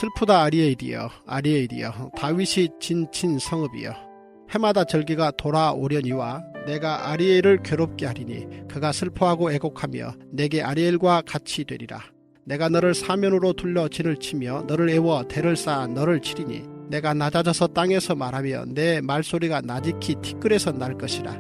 슬프다 아리엘이여, 아리엘이여, 다윗이 진친 성읍이여. 해마다 절기가 돌아오려니와 내가 아리엘을 괴롭게 하리니 그가 슬퍼하고 애곡하며 내게 아리엘과 같이 되리라. 내가 너를 사면으로 둘러 진을 치며 너를 애워 대를 쌓아 너를 치리니 내가 낮아져서 땅에서 말하며 내 말소리가 나직히 티끌에서 날 것이라.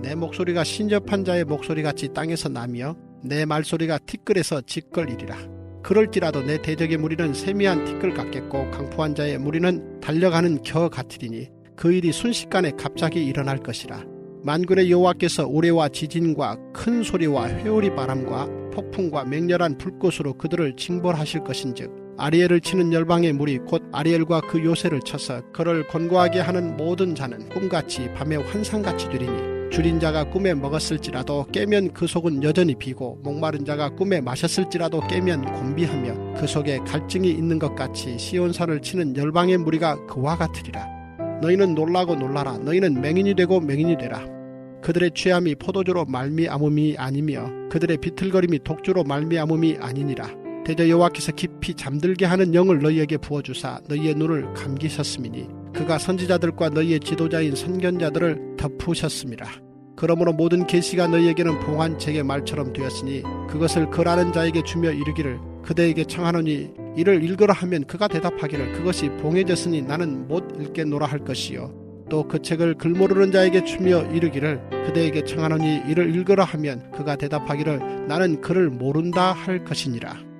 내 목소리가 신접한 자의 목소리같이 땅에서 나며 내 말소리가 티끌에서 짓걸리리라. 그럴지라도 내 대적의 무리는 세미한 티끌 같겠고 강포한 자의 무리는 달려가는 겨 같으리니 그 일이 순식간에 갑자기 일어날 것이라. 만군의 여호와께서 우레와 지진과 큰 소리와 회오리 바람과 폭풍과 맹렬한 불꽃으로 그들을 징벌하실 것인즉 아리엘을 치는 열방의 무리 곧 아리엘과 그 요새를 쳐서 그를 권고하게 하는 모든 자는 꿈같이 밤의 환상같이 되리니 줄인 자가 꿈에 먹었을지라도 깨면 그 속은 여전히 비고 목마른 자가 꿈에 마셨을지라도 깨면 곤비하며 그 속에 갈증이 있는 것 같이 시온산을 치는 열방의 무리가 그와 같으리라. 너희는 놀라고 놀라라. 너희는 맹인이 되고 맹인이 되라. 그들의 취함이 포도주로 말미암음이 아니며 그들의 비틀거림이 독주로 말미암음이 아니니라. 대저 여호와께서 깊이 잠들게 하는 영을 너희에게 부어주사 너희의 눈을 감기셨음이니 그가 선지자들과 너희의 지도자인 선견자들을 덮으셨음이라. 그러므로 모든 계시가 너희에게는 봉한 책의 말처럼 되었으니 그것을 글하는 자에게 주며 이르기를 그대에게 청하노니 이를 읽으라 하면 그가 대답하기를 그것이 봉해졌으니 나는 못 읽겠노라 할 것이요. 또 그 책을 글 모르는 자에게 주며 이르기를 그대에게 청하노니 이를 읽으라 하면 그가 대답하기를 나는 글을 모른다 할 것이니라.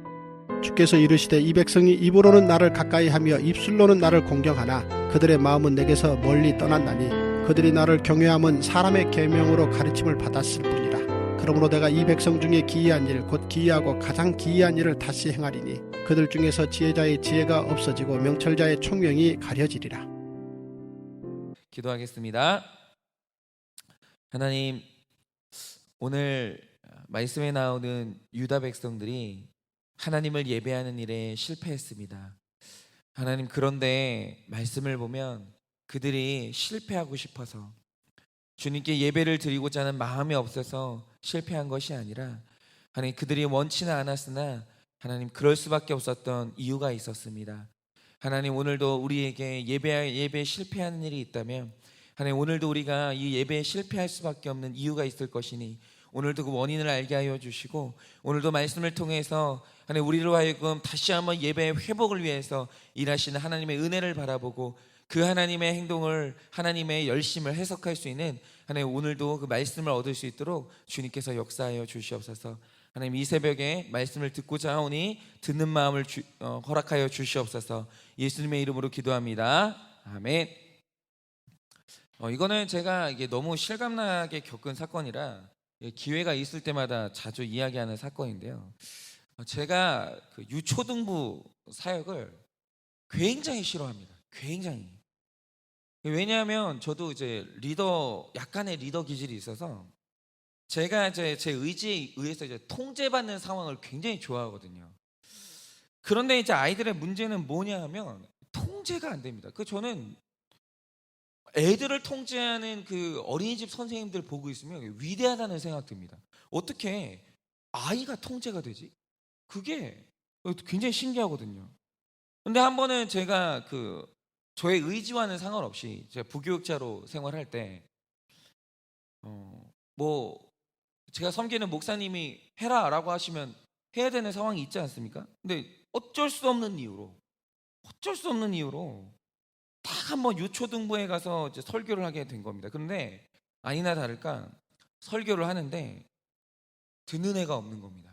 주께서 이르시되 이 백성이 입으로는 나를 가까이하며 입술로는 나를 공경하나 그들의 마음은 내게서 멀리 떠난다니 그들이 나를 경외함은 사람의 계명으로 가르침을 받았을 뿐이라. 그러므로 내가 이 백성 중에 기이한 일 곧 기이하고 가장 기이한 일을 다시 행하리니 그들 중에서 지혜자의 지혜가 없어지고 명철자의 총명이 가려지리라. 기도하겠습니다. 하나님, 오늘 말씀에 나오는 유다 백성들이 하나님을 예배하는 일에 실패했습니다. 하나님, 그런데 말씀을 보면 그들이 실패하고 싶어서 주님께 예배를 드리고자 하는 마음이 없어서 실패한 것이 아니라 하나님, 그들이 원치는 않았으나 하나님, 그럴 수밖에 없었던 이유가 있었습니다. 하나님, 오늘도 우리에게 예배에 실패하는 일이 있다면 하나님, 오늘도 우리가 이 예배에 실패할 수밖에 없는 이유가 있을 것이니 오늘도 그 원인을 알게 하여 주시고 오늘도 말씀을 통해서 하나님, 우리로 하여금 다시 한번 예배의 회복을 위해서 일하시는 하나님의 은혜를 바라보고 그 하나님의 행동을, 하나님의 열심을 해석할 수 있는 하나님, 오늘도 그 말씀을 얻을 수 있도록 주님께서 역사하여 주시옵소서. 하나님, 이 새벽에 말씀을 듣고자 하오니 듣는 마음을 허락하여 주시옵소서. 예수님의 이름으로 기도합니다. 아멘. 이거는 제가 이게 너무 실감나게 겪은 사건이라 기회가 있을 때마다 자주 이야기하는 사건인데요. 제가 그 유초등부 사역을 굉장히 싫어합니다. 굉장히. 왜냐하면 저도 이제 약간의 리더 기질이 있어서 제가 이제 제 의지에 의해서 이제 통제받는 상황을 굉장히 좋아하거든요. 그런데 이제 아이들의 문제는 뭐냐 하면 통제가 안 됩니다. 저는 애들을 통제하는 그 어린이집 선생님들 보고 있으면 위대하다는 생각 듭니다. 어떻게 아이가 통제가 되지? 그게 굉장히 신기하거든요. 근데 한 번은 제가 저의 의지와는 상관없이 제가 부교육자로 생활할 때 제가 섬기는 목사님이 해라라고 하시면 해야 되는 상황이 있지 않습니까? 근데 어쩔 수 없는 이유로 딱 한번 유초등부에 가서 이제 설교를 하게 된 겁니다. 그런데 아니나 다를까 설교를 하는데 듣는 애가 없는 겁니다.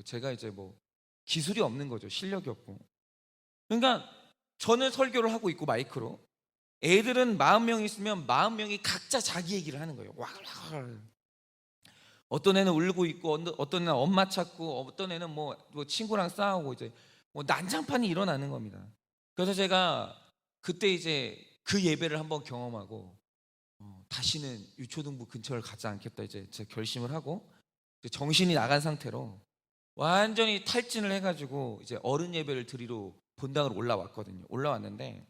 제가 이제 기술이 없는 거죠. 실력이 없고. 그러니까 저는 설교를 하고 있고 마이크로 애들은 40명이 있으면 40명이 각자 자기 얘기를 하는 거예요. 와글와글. 어떤 애는 울고 있고 어떤 애는 엄마 찾고 어떤 애는 친구랑 싸우고 이제 난장판이 일어나는 겁니다. 그래서 제가 그때 이제 그 예배를 한번 경험하고 다시는 유초등부 근처를 가지 않겠다 이제 제가 결심을 하고 정신이 나간 상태로 완전히 탈진을 해가지고 이제 어른 예배를 드리러 본당으로 올라왔거든요. 올라왔는데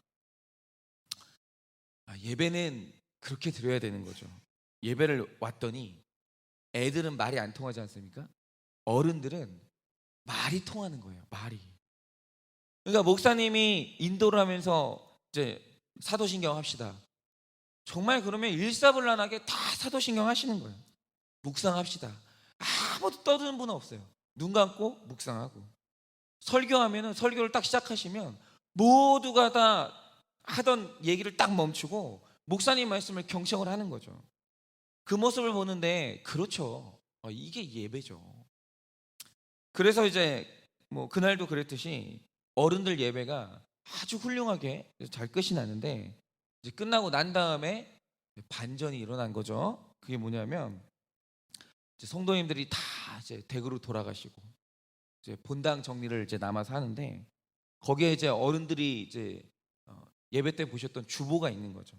예배는 그렇게 드려야 되는 거죠. 예배를 왔더니 애들은 말이 안 통하지 않습니까? 어른들은 말이 통하는 거예요. 말이. 그러니까 목사님이 인도를 하면서 이제 사도신경 합시다. 정말 그러면 일사불란하게 다 사도신경 하시는 거예요. 묵상합시다. 아무도 떠드는 분은 없어요. 눈 감고 묵상하고. 설교하면은 설교를 딱 시작하시면 모두가 다 하던 얘기를 딱 멈추고 목사님 말씀을 경청을 하는 거죠. 그 모습을 보는데 그렇죠. 이게 예배죠. 그래서 이제 뭐 그날도 그랬듯이 어른들 예배가 아주 훌륭하게 잘 끝이 나는데 이제 끝나고 난 다음에 반전이 일어난 거죠. 그게 뭐냐면 이제 성도님들이 다 이제 댁으로 돌아가시고 이제 본당 정리를 이제 남아서 하는데 거기에 이제 어른들이 이제 예배 때 보셨던 주보가 있는 거죠.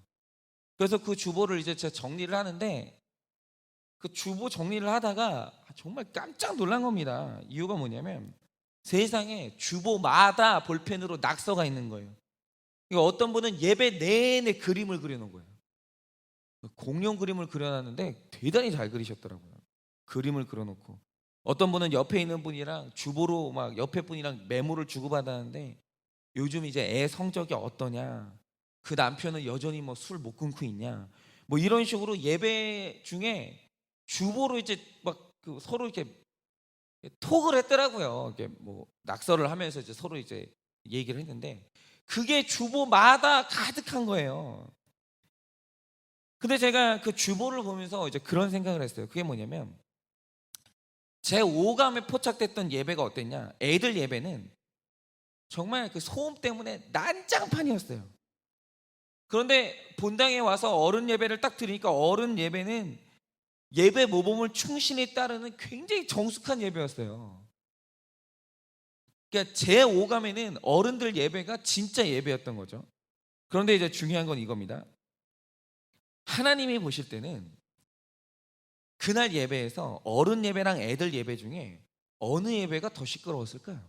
그래서 그 주보를 이제 제가 정리를 하는데 그 주보 정리를 하다가 정말 깜짝 놀란 겁니다. 이유가 뭐냐면 세상에 주보마다 볼펜으로 낙서가 있는 거예요. 그러니까 어떤 분은 예배 내내 그림을 그려놓은 거예요. 공룡 그림을 그려놨는데 대단히 잘 그리셨더라고요. 그림을 그려놓고 어떤 분은 옆에 있는 분이랑 주보로 막 옆에 분이랑 메모를 주고받았는데 요즘 이제 애 성적이 어떠냐, 그 남편은 여전히 뭐 술 못 끊고 있냐, 뭐 이런 식으로 예배 중에 주보로 이제 막 그 서로 이렇게 톡을 했더라고요. 이게 뭐 낙서를 하면서 이제 서로 이제 얘기를 했는데 그게 주보마다 가득한 거예요. 근데 제가 그 주보를 보면서 이제 그런 생각을 했어요. 그게 뭐냐면 제 오감에 포착됐던 예배가 어땠냐? 애들 예배는 정말 그 소음 때문에 난장판이었어요. 그런데 본당에 와서 어른 예배를 딱 들으니까 어른 예배는 예배 모범을 충실히 따르는 굉장히 정숙한 예배였어요. 그러니까 제 오감에는 어른들 예배가 진짜 예배였던 거죠. 그런데 이제 중요한 건 이겁니다. 하나님이 보실 때는 그날 예배에서 어른 예배랑 애들 예배 중에 어느 예배가 더 시끄러웠을까요?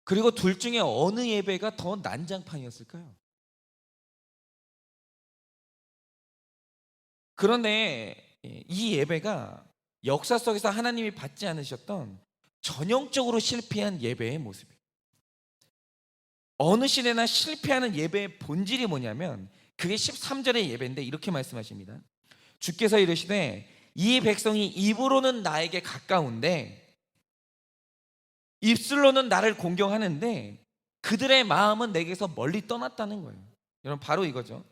그리고 둘 중에 어느 예배가 더 난장판이었을까요? 그런데 이 예배가 역사 속에서 하나님이 받지 않으셨던 전형적으로 실패한 예배의 모습이에요. 어느 시대나 실패하는 예배의 본질이 뭐냐면 그게 13절의 예배인데 이렇게 말씀하십니다. 주께서 이르시되 이 백성이 입으로는 나에게 가까운데 입술로는 나를 공경하는데 그들의 마음은 내게서 멀리 떠났다는 거예요. 여러분 바로 이거죠.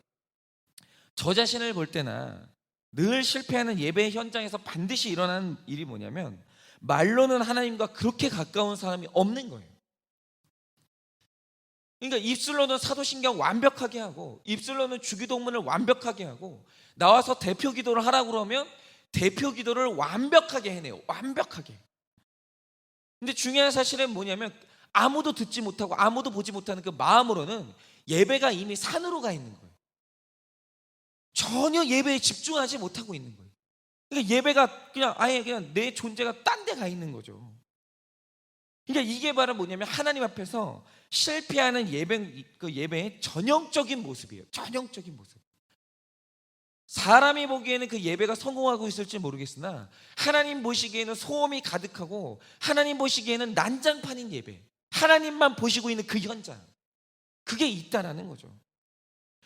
저 자신을 볼 때나 늘 실패하는 예배 현장에서 반드시 일어나는 일이 뭐냐면 말로는 하나님과 그렇게 가까운 사람이 없는 거예요. 그러니까 입술로는 사도신경 완벽하게 하고 입술로는 주기도문을 완벽하게 하고 나와서 대표 기도를 하라고 그러면 대표 기도를 완벽하게 해내요. 완벽하게. 근데 중요한 사실은 뭐냐면 아무도 듣지 못하고 아무도 보지 못하는 그 마음으로는 예배가 이미 산으로 가 있는 거예요. 전혀 예배에 집중하지 못하고 있는 거예요. 그러니까 예배가 그냥 아예 그냥 내 존재가 딴 데 가 있는 거죠. 그러니까 이게 바로 뭐냐면 하나님 앞에서 실패하는 그 예배의 전형적인 모습이에요. 전형적인 모습. 사람이 보기에는 그 예배가 성공하고 있을지 모르겠으나 하나님 보시기에는 소음이 가득하고 하나님 보시기에는 난장판인 예배, 하나님만 보시고 있는 그 현장, 그게 있다라는 거죠.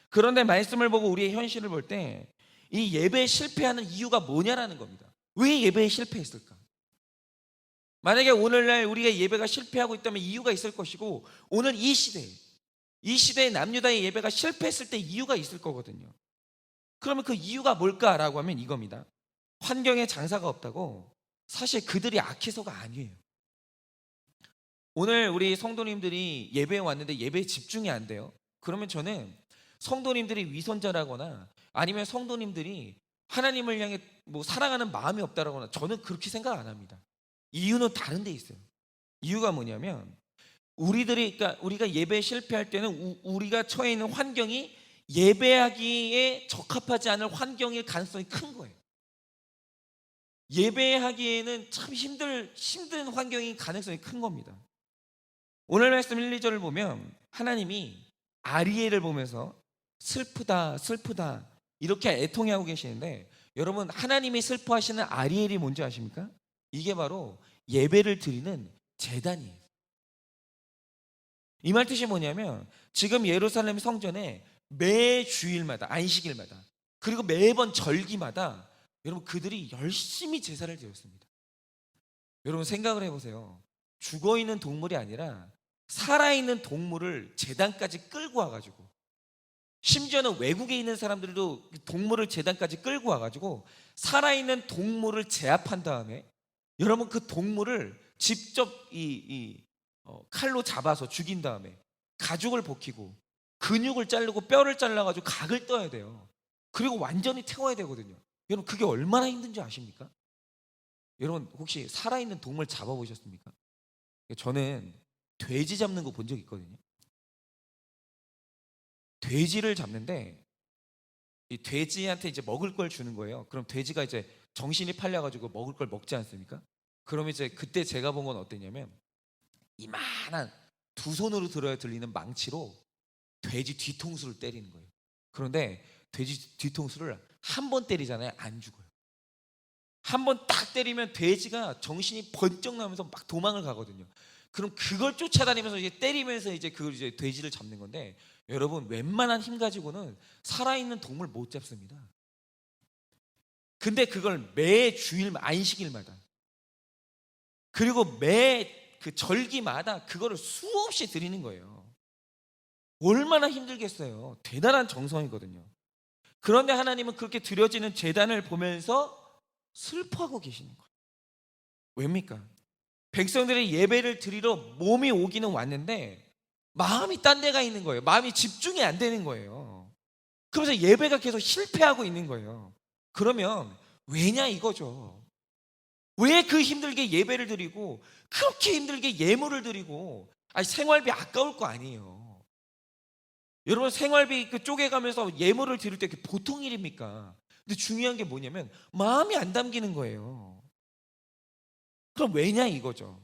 그런데 말씀을 보고 우리의 현실을 볼 때 이 예배에 실패하는 이유가 뭐냐라는 겁니다. 왜 예배에 실패했을까? 만약에 오늘날 우리가 예배가 실패하고 있다면 이유가 있을 것이고 오늘 이 시대의 남유다의 예배가 실패했을 때 이유가 있을 거거든요. 그러면 그 이유가 뭘까라고 하면 이겁니다. 환경에 장사가 없다고? 사실 그들이 악해서가 아니에요. 오늘 우리 성도님들이 예배에 왔는데 예배에 집중이 안 돼요. 그러면 저는 성도님들이 위선자라거나 아니면 성도님들이 하나님을 향해 뭐 사랑하는 마음이 없다라거나 저는 그렇게 생각 안 합니다. 이유는 다른 데 있어요. 이유가 뭐냐면 그러니까 우리가 예배에 실패할 때는 우리가 처해 있는 환경이 예배하기에 적합하지 않을 환경일 가능성이 큰 거예요. 예배하기에는 참 힘든 환경인 가능성이 큰 겁니다. 오늘 말씀 1, 2절을 보면 하나님이 아리엘을 보면서 슬프다 슬프다 이렇게 애통해하고 계시는데 여러분 하나님이 슬퍼하시는 아리엘이 뭔지 아십니까? 이게 바로 예배를 드리는 제단이에요. 이 말 뜻이 뭐냐면 지금 예루살렘 성전에 매 주일마다 안식일마다 그리고 매번 절기마다 여러분 그들이 열심히 제사를 드렸습니다. 여러분 생각을 해보세요. 죽어있는 동물이 아니라 살아있는 동물을 제단까지 끌고 와가지고 심지어는 외국에 있는 사람들도 동물을 제단까지 끌고 와가지고 살아있는 동물을 제압한 다음에 여러분 그 동물을 직접 칼로 잡아서 죽인 다음에 가죽을 벗기고 근육을 자르고 뼈를 잘라가지고 각을 떠야 돼요. 그리고 완전히 태워야 되거든요. 여러분 그게 얼마나 힘든지 아십니까? 여러분 혹시 살아있는 동물 잡아보셨습니까? 저는 돼지 잡는 거 본 적 있거든요. 돼지를 잡는데 이 돼지한테 이제 먹을 걸 주는 거예요. 그럼 돼지가 이제 정신이 팔려가지고 먹을 걸 먹지 않습니까? 그럼 이제 그때 제가 본 건 어땠냐면 이만한 두 손으로 들어야 들리는 망치로 돼지 뒤통수를 때리는 거예요. 그런데 돼지 뒤통수를 한 번 때리잖아요. 안 죽어요. 한 번 딱 때리면 돼지가 정신이 번쩍 나면서 막 도망을 가거든요. 그럼 그걸 쫓아다니면서 이제 때리면서 이제 그걸 이제 돼지를 잡는 건데 여러분 웬만한 힘 가지고는 살아있는 동물 못 잡습니다. 근데 그걸 매 주일 안식일마다 그리고 매 그 절기마다 그거를 수없이 드리는 거예요. 얼마나 힘들겠어요. 대단한 정성이거든요. 그런데 하나님은 그렇게 드려지는 제단을 보면서 슬퍼하고 계시는 거예요. 왜입니까? 백성들이 예배를 드리러 몸이 오기는 왔는데 마음이 딴 데가 있는 거예요. 마음이 집중이 안 되는 거예요. 그러면서 예배가 계속 실패하고 있는 거예요. 그러면 왜냐 이거죠. 왜 그 힘들게 예배를 드리고 그렇게 힘들게 예물을 드리고 생활비 아까울 거 아니에요. 여러분 생활비 그 쪼개가면서 예물을 드릴 때 그게 보통 일입니까? 근데 중요한 게 뭐냐면 마음이 안 담기는 거예요. 그럼 왜냐 이거죠.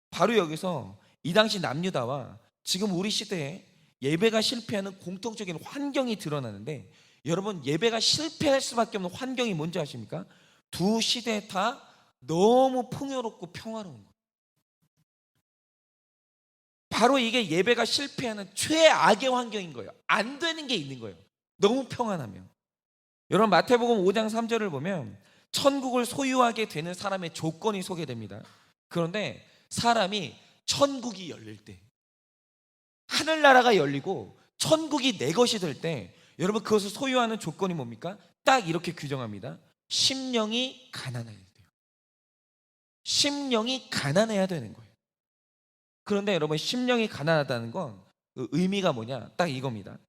바로 여기서 이 당시 남유다와 지금 우리 시대에 예배가 실패하는 공통적인 환경이 드러나는데 여러분 예배가 실패할 수밖에 없는 환경이 뭔지 아십니까? 두 시대 다 너무 풍요롭고 평화로운 거예요. 바로 이게 예배가 실패하는 최악의 환경인 거예요. 안 되는 게 있는 거예요. 너무 평안하면. 여러분 마태복음 5장 3절을 보면 천국을 소유하게 되는 사람의 조건이 소개됩니다. 그런데 사람이 천국이 열릴 때 하늘나라가 열리고 천국이 내 것이 될 때 여러분 그것을 소유하는 조건이 뭡니까? 딱 이렇게 규정합니다. 심령이 가난해야 돼요. 심령이 가난해야 되는 거예요. 그런데 여러분 심령이 가난하다는 건 그 의미가 뭐냐? 딱 이겁니다.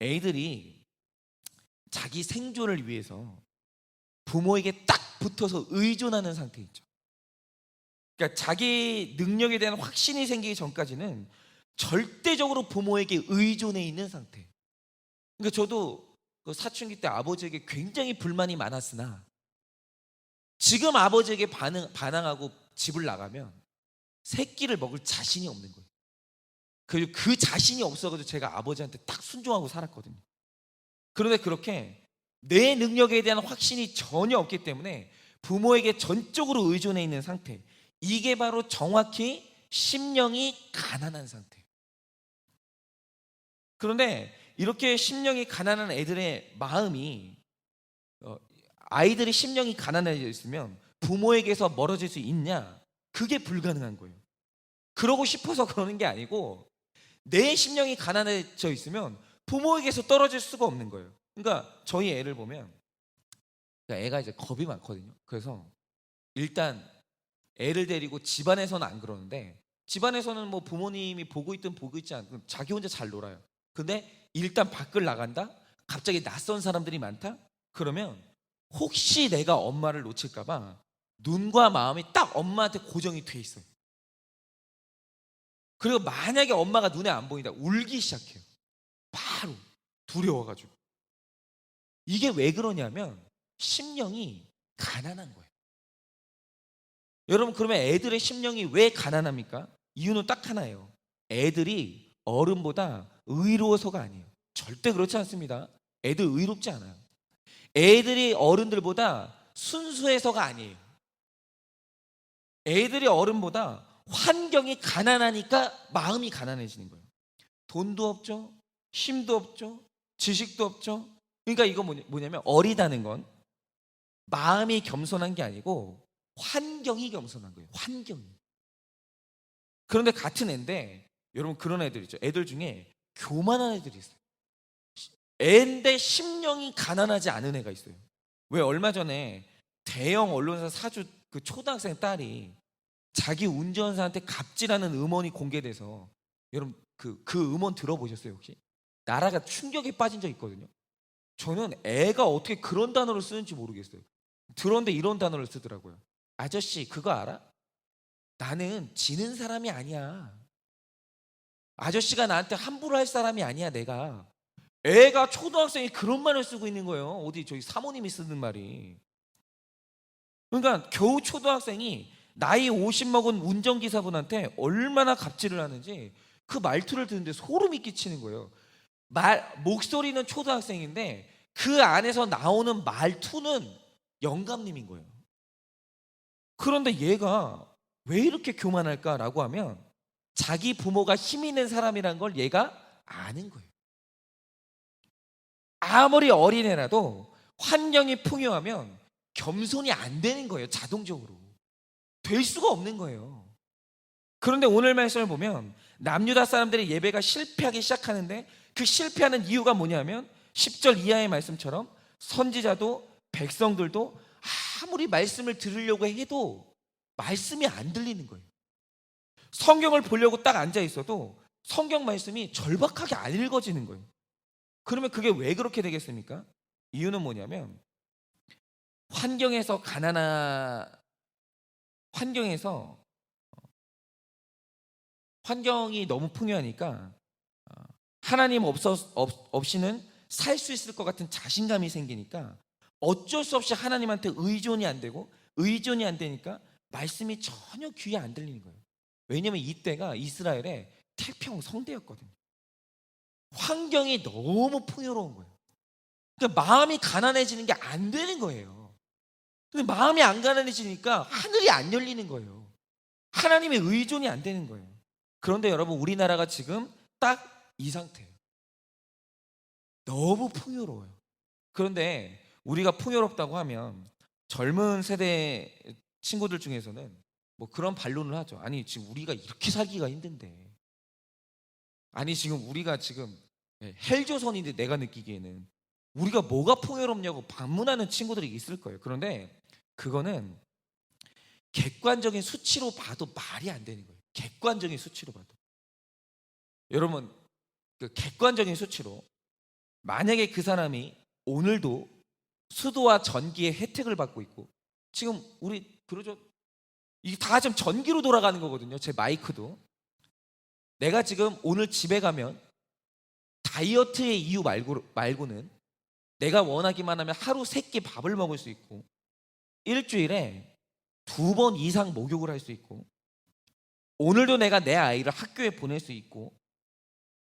애들이 자기 생존을 위해서 부모에게 딱 붙어서 의존하는 상태 있죠. 그러니까 자기 능력에 대한 확신이 생기기 전까지는 절대적으로 부모에게 의존해 있는 상태. 그러니까 저도 그 사춘기 때 아버지에게 굉장히 불만이 많았으나 지금 아버지에게 반항하고 집을 나가면 새끼를 먹을 자신이 없는 거예요. 그리고 그 자신이 없어가지고 제가 아버지한테 딱 순종하고 살았거든요. 그런데 그렇게 내 능력에 대한 확신이 전혀 없기 때문에 부모에게 전적으로 의존해 있는 상태, 이게 바로 정확히 심령이 가난한 상태예요. 그런데 이렇게 심령이 가난한 애들의 마음이 아이들이 심령이 가난해져 있으면 부모에게서 멀어질 수 있냐? 그게 불가능한 거예요. 그러고 싶어서 그러는 게 아니고 내 심령이 가난해져 있으면 부모에게서 떨어질 수가 없는 거예요. 그러니까 저희 애를 보면 애가 이제 겁이 많거든요. 그래서 일단 애를 데리고 집안에서는 안 그러는데 집안에서는 뭐 부모님이 보고 있든 보고 있지 않든 자기 혼자 잘 놀아요. 근데 일단 밖을 나간다? 갑자기 낯선 사람들이 많다? 그러면 혹시 내가 엄마를 놓칠까 봐 눈과 마음이 딱 엄마한테 고정이 돼 있어요. 그리고 만약에 엄마가 눈에 안 보인다 울기 시작해요. 바로 두려워가지고. 이게 왜 그러냐면 심령이 가난한 거예요. 여러분 그러면 애들의 심령이 왜 가난합니까? 이유는 딱 하나예요. 애들이 어른보다 의로워서가 아니에요. 절대 그렇지 않습니다. 애들 의롭지 않아요. 애들이 어른들보다 순수해서가 아니에요. 애들이 어른보다 환경이 가난하니까 마음이 가난해지는 거예요. 돈도 없죠, 힘도 없죠, 지식도 없죠. 그러니까 이거 뭐냐면 어리다는 건 마음이 겸손한 게 아니고 환경이 겸손한 거예요. 환경이. 그런데 같은 애인데 여러분 그런 애들 있죠. 애들 중에 교만한 애들이 있어요. 애인데 심령이 가난하지 않은 애가 있어요. 왜 얼마 전에 대형 언론사 사주 그 초등학생 딸이 자기 운전사한테 갑질하는 음원이 공개돼서 여러분 그 음원 들어보셨어요 혹시? 나라가 충격에 빠진 적 있거든요. 저는 애가 어떻게 그런 단어를 쓰는지 모르겠어요. 들었는데 이런 단어를 쓰더라고요. 아저씨 그거 알아? 나는 지는 사람이 아니야. 아저씨가 나한테 함부로 할 사람이 아니야 내가. 애가 초등학생이 그런 말을 쓰고 있는 거예요. 어디 저희 사모님이 쓰는 말이. 그러니까 겨우 초등학생이 나이 50 먹은 운전기사분한테 얼마나 갑질을 하는지 그 말투를 듣는데 소름이 끼치는 거예요. 목소리는 초등학생인데 그 안에서 나오는 말투는 영감님인 거예요. 그런데 얘가 왜 이렇게 교만할까라고 하면 자기 부모가 힘 있는 사람이란 걸 얘가 아는 거예요. 아무리 어린애라도 환경이 풍요하면 겸손이 안 되는 거예요. 자동적으로. 될 수가 없는 거예요. 그런데 오늘 말씀을 보면 남유다 사람들의 예배가 실패하기 시작하는데 그 실패하는 이유가 뭐냐면 10절 이하의 말씀처럼 선지자도 백성들도 아무리 말씀을 들으려고 해도 말씀이 안 들리는 거예요. 성경을 보려고 딱 앉아 있어도 성경 말씀이 절박하게 안 읽어지는 거예요. 그러면 그게 왜 그렇게 되겠습니까? 이유는 뭐냐면 환경에서 환경이 너무 풍요하니까 하나님 없이는 살 수 있을 것 같은 자신감이 생기니까 어쩔 수 없이 하나님한테 의존이 안 되니까 말씀이 전혀 귀에 안 들리는 거예요. 왜냐하면 이때가 이스라엘의 태평 성대였거든요. 환경이 너무 풍요로운 거예요. 그러니까 마음이 가난해지는 게 안 되는 거예요. 근데 마음이 안 가난해지니까 하늘이 안 열리는 거예요. 하나님의 의존이 안 되는 거예요. 그런데 여러분 우리나라가 지금 딱 이 상태예요. 너무 풍요로워요. 그런데 우리가 풍요롭다고 하면 젊은 세대 친구들 중에서는 뭐 그런 반론을 하죠. 아니 지금 우리가 이렇게 살기가 힘든데, 아니 지금 우리가 지금 헬조선인데 내가 느끼기에는 우리가 뭐가 풍요롭냐고 반문하는 친구들이 있을 거예요. 그런데 그거는 객관적인 수치로 봐도 말이 안 되는 거예요. 객관적인 수치로 봐도. 여러분 그 객관적인 수치로 만약에 그 사람이 오늘도 수도와 전기의 혜택을 받고 있고, 지금 우리 그러죠. 이게 다 지금 전기로 돌아가는 거거든요. 제 마이크도. 내가 지금 오늘 집에 가면 다이어트의 이유 말고는 내가 원하기만 하면 하루 3끼 밥을 먹을 수 있고 일주일에 2번 이상 목욕을 할 수 있고 오늘도 내가 내 아이를 학교에 보낼 수 있고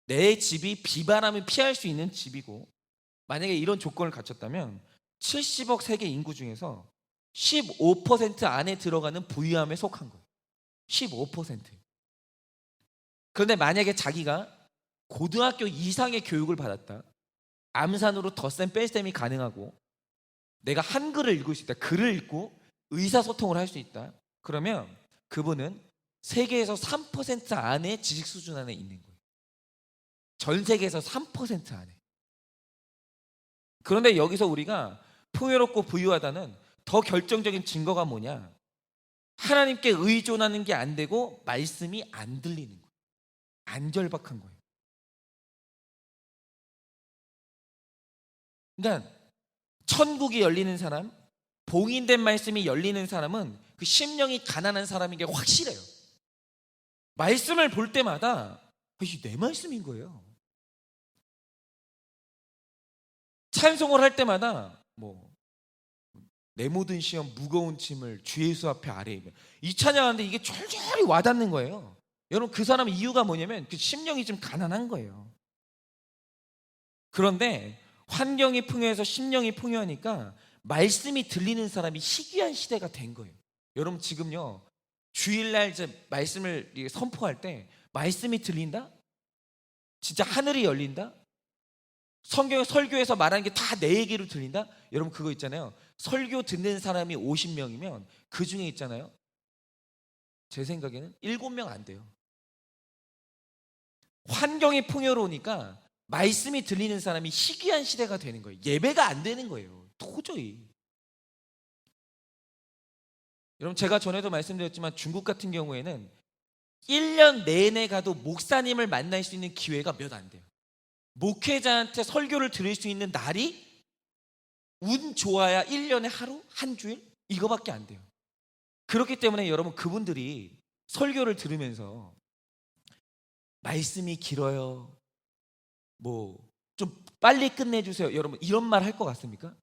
내 집이 비바람을 피할 수 있는 집이고, 만약에 이런 조건을 갖췄다면 70억 세계 인구 중에서 15% 안에 들어가는 부유함에 속한 거예요. 15%. 그런데 만약에 자기가 고등학교 이상의 교육을 받았다, 암산으로 덧셈 뺄셈이 가능하고 내가 한글을 읽을 수 있다, 글을 읽고 의사소통을 할 수 있다, 그러면 그분은 세계에서 3% 안에 지식 수준 안에 있는 거예요. 전 세계에서 3% 안에. 그런데 여기서 우리가 풍요롭고 부유하다는 더 결정적인 증거가 뭐냐? 하나님께 의존하는 게 안 되고 말씀이 안 들리는 거예요. 안절박한 거예요. 그러니까 천국이 열리는 사람, 봉인된 말씀이 열리는 사람은 그 심령이 가난한 사람인 게 확실해요. 말씀을 볼 때마다 이게 내 말씀인 거예요. 찬송을 할 때마다 내 모든 시험 무거운 짐을 주 예수 앞에 아뢰, 이 찬양하는데 이게 절절히 와닿는 거예요. 여러분 그 사람의 이유가 뭐냐면 그 심령이 좀 가난한 거예요. 그런데 환경이 풍요해서 심령이 풍요하니까 말씀이 들리는 사람이 희귀한 시대가 된 거예요. 여러분 지금요 주일날 이제 말씀을 선포할 때 말씀이 들린다? 진짜 하늘이 열린다? 성경 설교에서 말하는 게 다 내 얘기로 들린다? 여러분 그거 있잖아요. 설교 듣는 사람이 50명이면 그 중에 있잖아요. 제 생각에는 7명 안 돼요. 환경이 풍요로우니까 말씀이 들리는 사람이 희귀한 시대가 되는 거예요. 예배가 안 되는 거예요. 도저히. 여러분 제가 전에도 말씀드렸지만 중국 같은 경우에는 1년 내내 가도 목사님을 만날 수 있는 기회가 몇 안 돼요. 목회자한테 설교를 들을 수 있는 날이 운 좋아야 1년에 하루? 한 주일? 이거밖에 안 돼요. 그렇기 때문에 여러분 그분들이 설교를 들으면서 말씀이 길어요. 뭐 좀 빨리 끝내주세요. 여러분 이런 말 할 것 같습니까?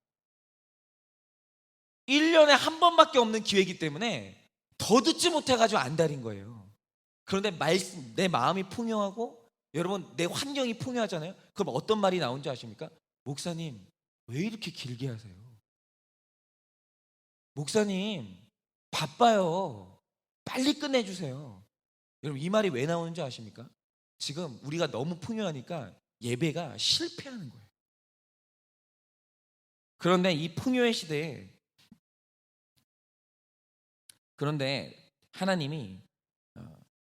1년에 한 번밖에 없는 기회이기 때문에 더 듣지 못해가지고 안달인 거예요. 그런데 내 마음이 풍요하고 여러분 내 환경이 풍요하잖아요. 그럼 어떤 말이 나온지 아십니까? 목사님 왜 이렇게 길게 하세요? 목사님 바빠요. 빨리 끝내주세요. 여러분 이 말이 왜 나오는지 아십니까? 지금 우리가 너무 풍요하니까 예배가 실패하는 거예요. 그런데 이 풍요의 시대에 그런데 하나님이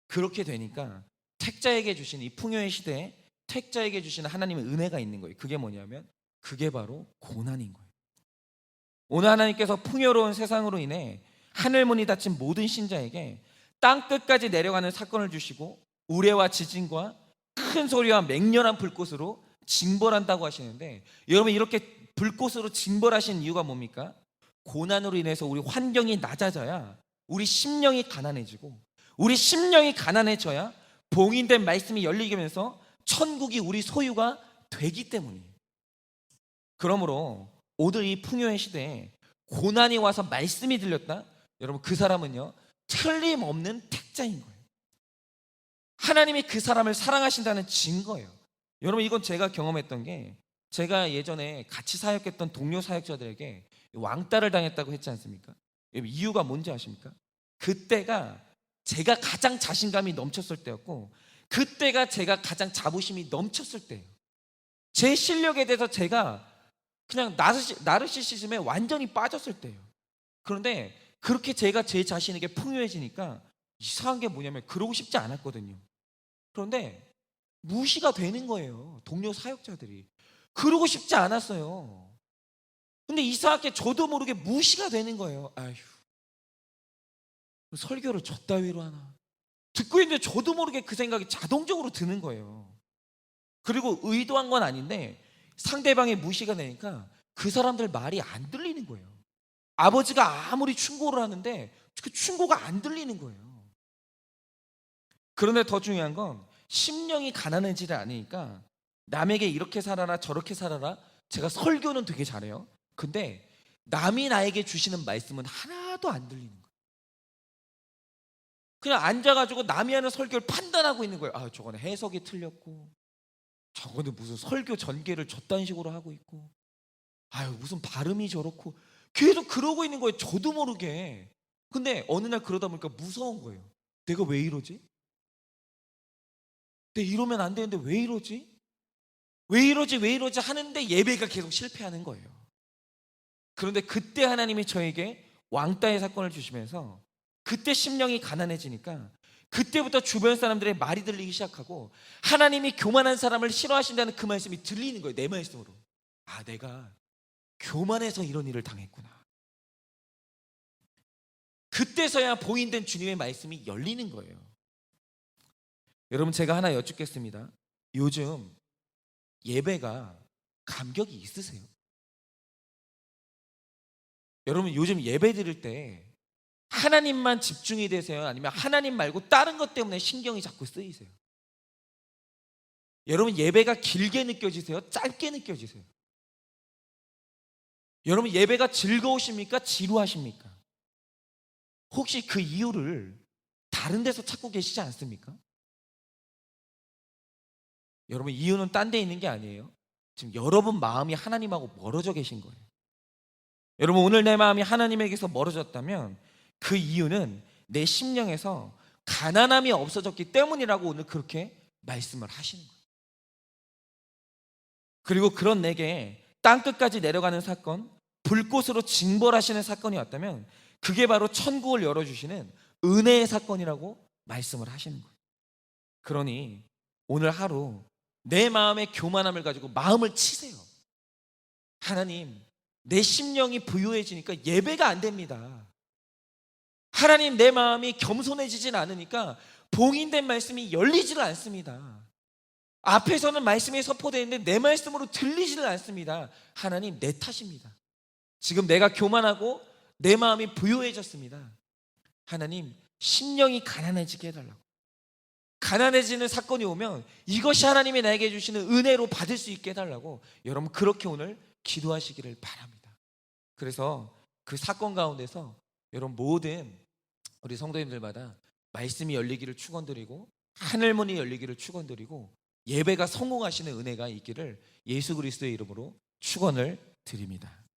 그렇게 되니까 택자에게 주신 이 풍요의 시대에 택자에게 주시는 하나님의 은혜가 있는 거예요. 그게 뭐냐면 그게 바로 고난인 거예요. 오늘 하나님께서 풍요로운 세상으로 인해 하늘 문이 닫힌 모든 신자에게 땅 끝까지 내려가는 사건을 주시고 우레와 지진과 큰 소리와 맹렬한 불꽃으로 징벌한다고 하시는데 여러분 이렇게 불꽃으로 징벌하신 이유가 뭡니까? 고난으로 인해서 우리 환경이 낮아져야 우리 심령이 가난해지고 우리 심령이 가난해져야 봉인된 말씀이 열리면서 천국이 우리 소유가 되기 때문이에요. 그러므로 오늘 이 풍요의 시대에 고난이 와서 말씀이 들렸다? 여러분 그 사람은요 틀림없는 택자인 거예요. 하나님이 그 사람을 사랑하신다는 증거예요. 여러분 이건 제가 경험했던 게 제가 예전에 같이 사역했던 동료 사역자들에게 왕따를 당했다고 했지 않습니까? 이유가 뭔지 아십니까? 그때가 제가 가장 자신감이 넘쳤을 때였고 그때가 제가 가장 자부심이 넘쳤을 때예요. 제 실력에 대해서 제가 그냥 나르시시즘에 완전히 빠졌을 때예요. 그런데 그렇게 제가 제 자신에게 풍요해지니까 이상한 게 뭐냐면 그러고 싶지 않았거든요. 그런데 무시가 되는 거예요. 동료 사역자들이. 그러고 싶지 않았어요. 근데 이상하게 저도 모르게 무시가 되는 거예요. 아휴, 설교를 저 따위로 하나. 듣고 있는데 저도 모르게 그 생각이 자동적으로 드는 거예요. 그리고 의도한 건 아닌데 상대방의 무시가 되니까 그 사람들 말이 안 들리는 거예요. 아버지가 아무리 충고를 하는데 그 충고가 안 들리는 거예요. 그런데 더 중요한 건 심령이 가난해지지 않으니까 남에게 이렇게 살아라 저렇게 살아라 제가 설교는 되게 잘해요. 근데 남이 나에게 주시는 말씀은 하나도 안 들리는 거예요. 그냥 앉아가지고 남이 하는 설교를 판단하고 있는 거예요. 아 저거는 해석이 틀렸고 저거는 무슨 설교 전개를 저딴 식으로 하고 있고 아유 무슨 발음이 저렇고 계속 그러고 있는 거예요. 저도 모르게. 근데 어느 날 그러다 보니까 무서운 거예요. 내가 왜 이러지? 내가 이러면 안 되는데 왜 이러지? 왜 이러지 하는데 예배가 계속 실패하는 거예요. 그런데 그때 하나님이 저에게 왕따의 사건을 주시면서 그때 심령이 가난해지니까 그때부터 주변 사람들의 말이 들리기 시작하고 하나님이 교만한 사람을 싫어하신다는 그 말씀이 들리는 거예요. 내 말씀으로. 아 내가 교만해서 이런 일을 당했구나. 그때서야 봉인된 주님의 말씀이 열리는 거예요. 여러분 제가 하나 여쭙겠습니다. 요즘 예배가 감격이 있으세요? 여러분 요즘 예배 드릴 때 하나님만 집중이 되세요? 아니면 하나님 말고 다른 것 때문에 신경이 자꾸 쓰이세요? 여러분 예배가 길게 느껴지세요? 짧게 느껴지세요? 여러분 예배가 즐거우십니까? 지루하십니까? 혹시 그 이유를 다른 데서 찾고 계시지 않습니까? 여러분 이유는 딴 데 있는 게 아니에요. 지금 여러분 마음이 하나님하고 멀어져 계신 거예요. 여러분 오늘 내 마음이 하나님에게서 멀어졌다면 그 이유는 내 심령에서 가난함이 없어졌기 때문이라고 오늘 그렇게 말씀을 하시는 거예요. 그리고 그런 내게 땅끝까지 내려가는 사건, 불꽃으로 징벌하시는 사건이 왔다면 그게 바로 천국을 열어주시는 은혜의 사건이라고 말씀을 하시는 거예요. 그러니 오늘 하루 내 마음의 교만함을 가지고 마음을 치세요. 하나님, 내 심령이 부유해지니까 예배가 안 됩니다. 하나님, 내 마음이 겸손해지진 않으니까 봉인된 말씀이 열리지를 않습니다. 앞에서는 말씀이 선포되어 있는데 내 말씀으로 들리지를 않습니다. 하나님, 내 탓입니다. 지금 내가 교만하고 내 마음이 부유해졌습니다. 하나님, 심령이 가난해지게 해달라고. 가난해지는 사건이 오면 이것이 하나님이 나에게 주시는 은혜로 받을 수 있게 해달라고 여러분 그렇게 오늘 기도하시기를 바랍니다. 그래서 그 사건 가운데서 여러분 모든 우리 성도님들마다 말씀이 열리기를 축원드리고 하늘문이 열리기를 축원드리고 예배가 성공하시는 은혜가 있기를 예수 그리스도의 이름으로 축원을 드립니다.